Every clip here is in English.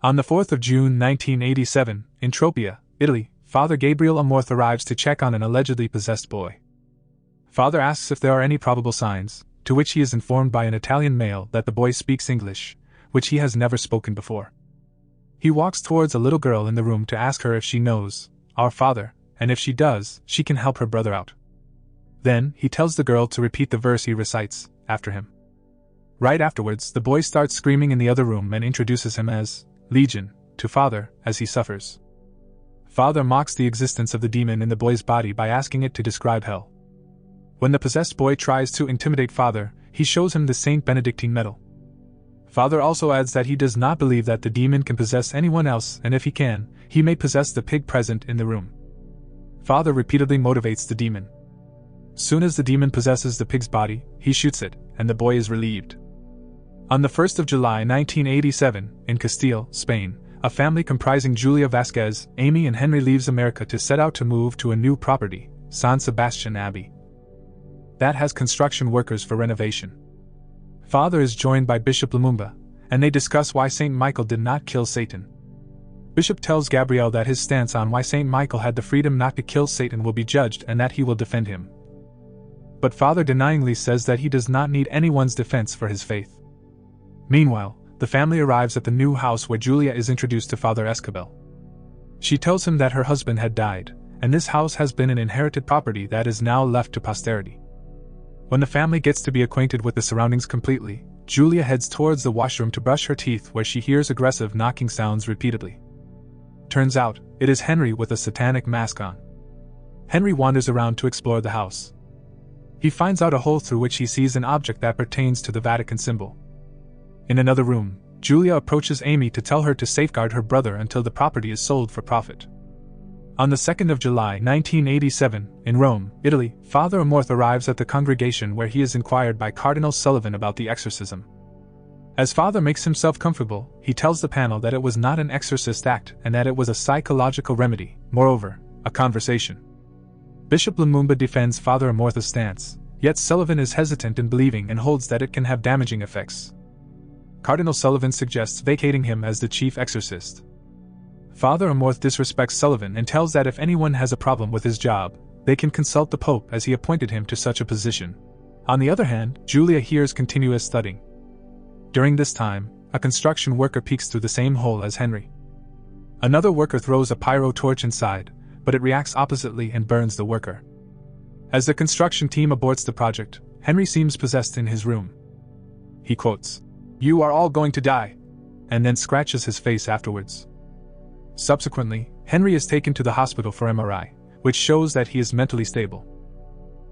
On the 4th of June 1987, in Tropea, Italy, Father Gabriele Amorth arrives to check on an allegedly possessed boy. Father asks if there are any probable signs, to which he is informed by an Italian male that the boy speaks English, which he has never spoken before. He walks towards a little girl in the room to ask her if she knows Our Father, and if she does, she can help her brother out. Then, he tells the girl to repeat the verse he recites, after him. Right afterwards, the boy starts screaming in the other room and introduces him as Legion to Father as he suffers. Father mocks the existence of the demon in the boy's body by asking it to describe hell. When the possessed boy tries to intimidate Father, he shows him the Saint Benedictine medal. Father also adds that he does not believe that the demon can possess anyone else, and if he can, he may possess the pig present in the room. Father repeatedly motivates the demon. Soon as the demon possesses the pig's body, he shoots it, and the boy is relieved. On the 1st of July 1987, in Castile, Spain, a family comprising Julia Vasquez, Amy and Henry leaves America to set out to move to a new property, San Sebastian Abbey, that has construction workers for renovation. Father is joined by Bishop Lumumba, and they discuss why St. Michael did not kill Satan. Bishop tells Gabriele that his stance on why St. Michael had the freedom not to kill Satan will be judged and that he will defend him. But Father denyingly says that he does not need anyone's defense for his faith. Meanwhile, the family arrives at the new house where Julia is introduced to Father Esquibel. She tells him that her husband had died, and this house has been an inherited property that is now left to posterity. When the family gets to be acquainted with the surroundings completely, Julia heads towards the washroom to brush her teeth where she hears aggressive knocking sounds repeatedly. Turns out, it is Henry with a satanic mask on. Henry wanders around to explore the house. He finds out a hole through which he sees an object that pertains to the Vatican symbol. In another room, Julia approaches Amy to tell her to safeguard her brother until the property is sold for profit. On the 2nd of July 1987, in Rome, Italy, Father Amorth arrives at the congregation where he is inquired by Cardinal Sullivan about the exorcism. As Father makes himself comfortable, he tells the panel that it was not an exorcist act and that it was a psychological remedy, moreover, a conversation. Bishop Lumumba defends Father Amorth's stance, yet Sullivan is hesitant in believing and holds that it can have damaging effects. Cardinal Sullivan suggests vacating him as the chief exorcist. Father Amorth disrespects Sullivan and tells that if anyone has a problem with his job, they can consult the Pope as he appointed him to such a position. On the other hand, Julia hears continuous thudding. During this time, a construction worker peeks through the same hole as Henry. Another worker throws a pyro torch inside, but it reacts oppositely and burns the worker. As the construction team aborts the project, Henry seems possessed in his room. He quotes, "You are all going to die," and then scratches his face afterwards. Subsequently, Henry is taken to the hospital for MRI, which shows that he is mentally stable.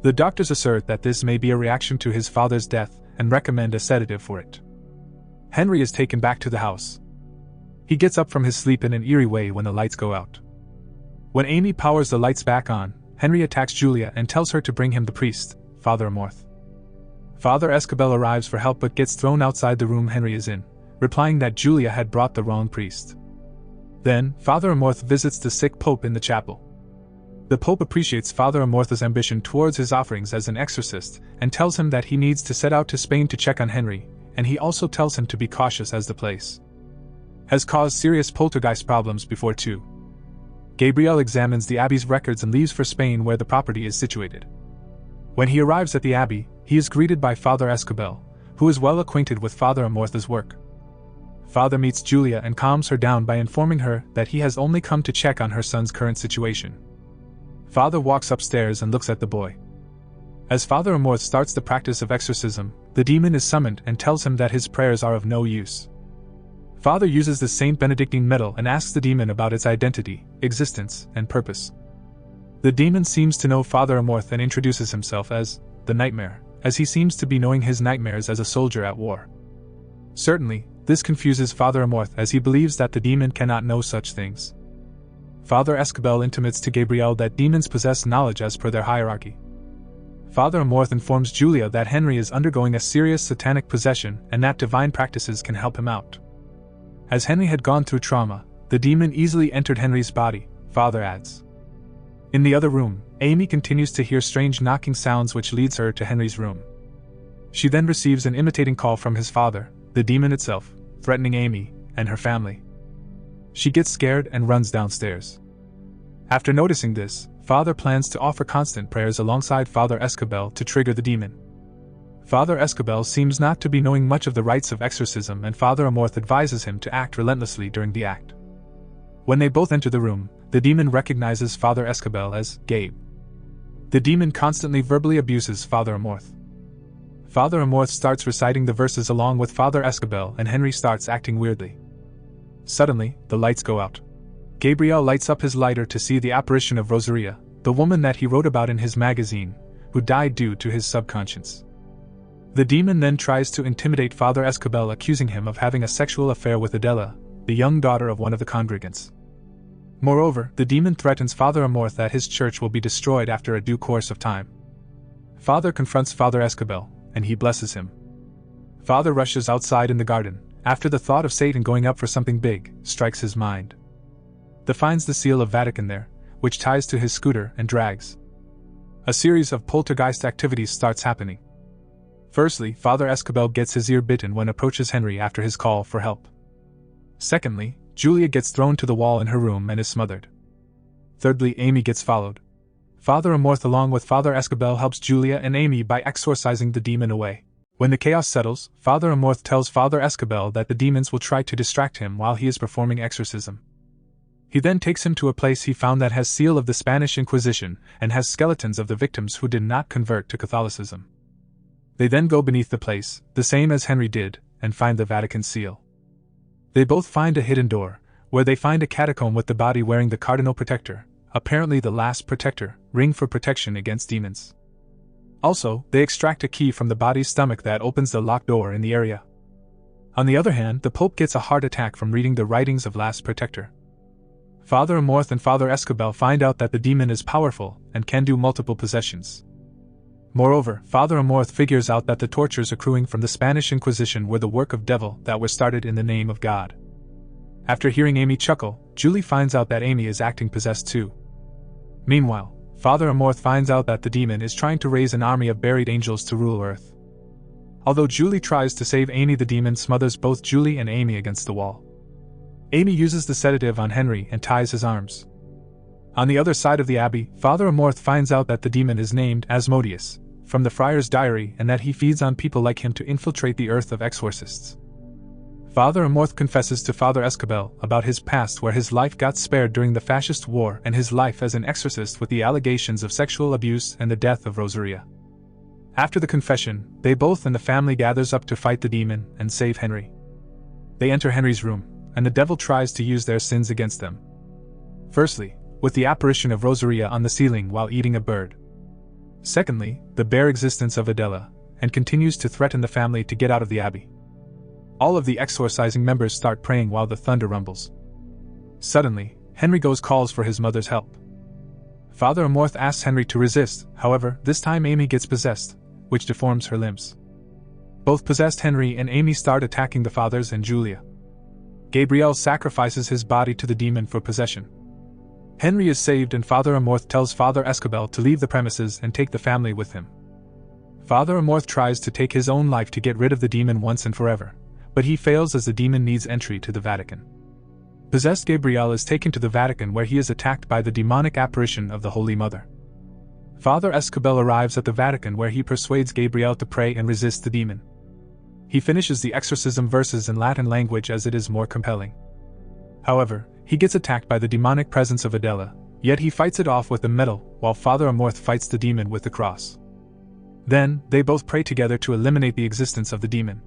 The doctors assert that this may be a reaction to his father's death and recommend a sedative for it. Henry is taken back to the house. He gets up from his sleep in an eerie way when the lights go out. When Amy powers the lights back on, Henry attacks Julia and tells her to bring him the priest, Father Amorth. Father Esquibel arrives for help but gets thrown outside the room Henry is in, replying that Julia had brought the wrong priest. Then, Father Amorth visits the sick Pope in the chapel. The Pope appreciates Father Amorth's ambition towards his offerings as an exorcist and tells him that he needs to set out to Spain to check on Henry, and he also tells him to be cautious as the place has caused serious poltergeist problems before too. Gabriele examines the abbey's records and leaves for Spain where the property is situated. When he arrives at the abbey, he is greeted by Father Esquibel, who is well acquainted with Father Amorth's work. Father meets Julia and calms her down by informing her that he has only come to check on her son's current situation. Father walks upstairs and looks at the boy. As Father Amorth starts the practice of exorcism, the demon is summoned and tells him that his prayers are of no use. Father uses the Saint Benedictine medal and asks the demon about its identity, existence, and purpose. The demon seems to know Father Amorth and introduces himself as the Nightmare, as he seems to be knowing his nightmares as a soldier at war. Certainly, this confuses Father Amorth as he believes that the demon cannot know such things. Father Esquibel intimates to Gabriele that demons possess knowledge as per their hierarchy. Father Amorth informs Julia that Henry is undergoing a serious satanic possession and that divine practices can help him out. As Henry had gone through trauma, the demon easily entered Henry's body, Father adds. In the other room, Amy continues to hear strange knocking sounds which leads her to Henry's room. She then receives an imitating call from his father, the demon itself, threatening Amy and her family. She gets scared and runs downstairs. After noticing this, Father plans to offer constant prayers alongside Father Esquibel to trigger the demon. Father Esquibel seems not to be knowing much of the rites of exorcism, and Father Amorth advises him to act relentlessly during the act. When they both enter the room, the demon recognizes Father Esquibel as Gabe. The demon constantly verbally abuses Father Amorth. Father Amorth starts reciting the verses along with Father Esquibel, and Henry starts acting weirdly. Suddenly, the lights go out. Gabriel lights up his lighter to see the apparition of Rosaria, the woman that he wrote about in his magazine, who died due to his subconscious. The demon then tries to intimidate Father Esquibel, accusing him of having a sexual affair with Adela, the young daughter of one of the congregants. Moreover, the demon threatens Father Amorth that his church will be destroyed after a due course of time. Father confronts Father Esquibel, and he blesses him. Father rushes outside in the garden, after the thought of Satan going up for something big strikes his mind. He finds the seal of Vatican there, which ties to his scooter and drags. A series of poltergeist activities starts happening. Firstly, Father Esquibel gets his ear bitten when approaches Henry after his call for help. Secondly, Julia gets thrown to the wall in her room and is smothered. Thirdly, Amy gets followed. Father Amorth along with Father Esquibel helps Julia and Amy by exorcising the demon away. When the chaos settles, Father Amorth tells Father Esquibel that the demons will try to distract him while he is performing exorcism. He then takes him to a place he found that has seal of the Spanish Inquisition and has skeletons of the victims who did not convert to Catholicism. They then go beneath the place, the same as Henry did, and find the Vatican seal. They both find a hidden door, where they find a catacomb with the body wearing the Cardinal Protector, apparently the last protector, ring for protection against demons. Also, they extract a key from the body's stomach that opens the locked door in the area. On the other hand, the Pope gets a heart attack from reading the writings of Last Protector. Father Amorth and Father Esquibel find out that the demon is powerful and can do multiple possessions. Moreover, Father Amorth figures out that the tortures accruing from the Spanish Inquisition were the work of devil that were started in the name of God. After hearing Amy chuckle, Julie finds out that Amy is acting possessed too. Meanwhile, Father Amorth finds out that the demon is trying to raise an army of buried angels to rule Earth. Although Julie tries to save Amy, the demon smothers both Julie and Amy against the wall. Amy uses the sedative on Henry and ties his arms. On the other side of the abbey, Father Amorth finds out that the demon is named Asmodeus, from the friar's diary, and that he feeds on people like him to infiltrate the earth of exorcists. Father Amorth confesses to Father Esquibel about his past, where his life got spared during the fascist war, and his life as an exorcist with the allegations of sexual abuse and the death of Rosaria. After the confession, they both and the family gathers up to fight the demon and save Henry. They enter Henry's room, and the devil tries to use their sins against them. Firstly, with the apparition of Rosaria on the ceiling while eating a bird. Secondly, the bare existence of Adela, and continues to threaten the family to get out of the abbey. All of the exorcising members start praying while the thunder rumbles. Suddenly, Henry calls for his mother's help. Father Amorth asks Henry to resist, however, this time Amy gets possessed, which deforms her limbs. Both possessed Henry and Amy start attacking the fathers and Julia. Gabriel sacrifices his body to the demon for possession. Henry is saved, and Father Amorth tells Father Esquibel to leave the premises and take the family with him. Father Amorth tries to take his own life to get rid of the demon once and forever, but he fails as the demon needs entry to the Vatican. Possessed Gabriel is taken to the Vatican, where he is attacked by the demonic apparition of the Holy Mother. Father Esquibel arrives at the Vatican, where he persuades Gabriel to pray and resist the demon. He finishes the exorcism verses in Latin language as it is more compelling. However, he gets attacked by the demonic presence of Adela, yet he fights it off with the medal, while Father Amorth fights the demon with the cross. Then, they both pray together to eliminate the existence of the demon.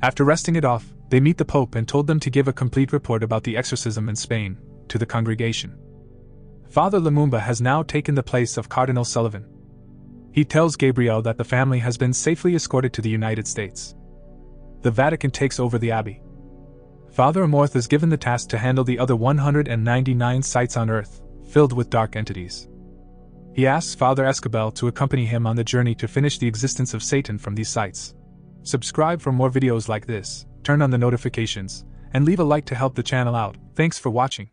After resting it off, they meet the Pope and told them to give a complete report about the exorcism in Spain to the congregation. Father Lumumba has now taken the place of Cardinal Sullivan. He tells Gabriel that the family has been safely escorted to the United States. The Vatican takes over the abbey. Father Amorth is given the task to handle the other 199 sites on Earth, filled with dark entities. He asks Father Esquibel to accompany him on the journey to finish the existence of Satan from these sites. Subscribe for more videos like this, turn on the notifications, and leave a like to help the channel out. Thanks for watching.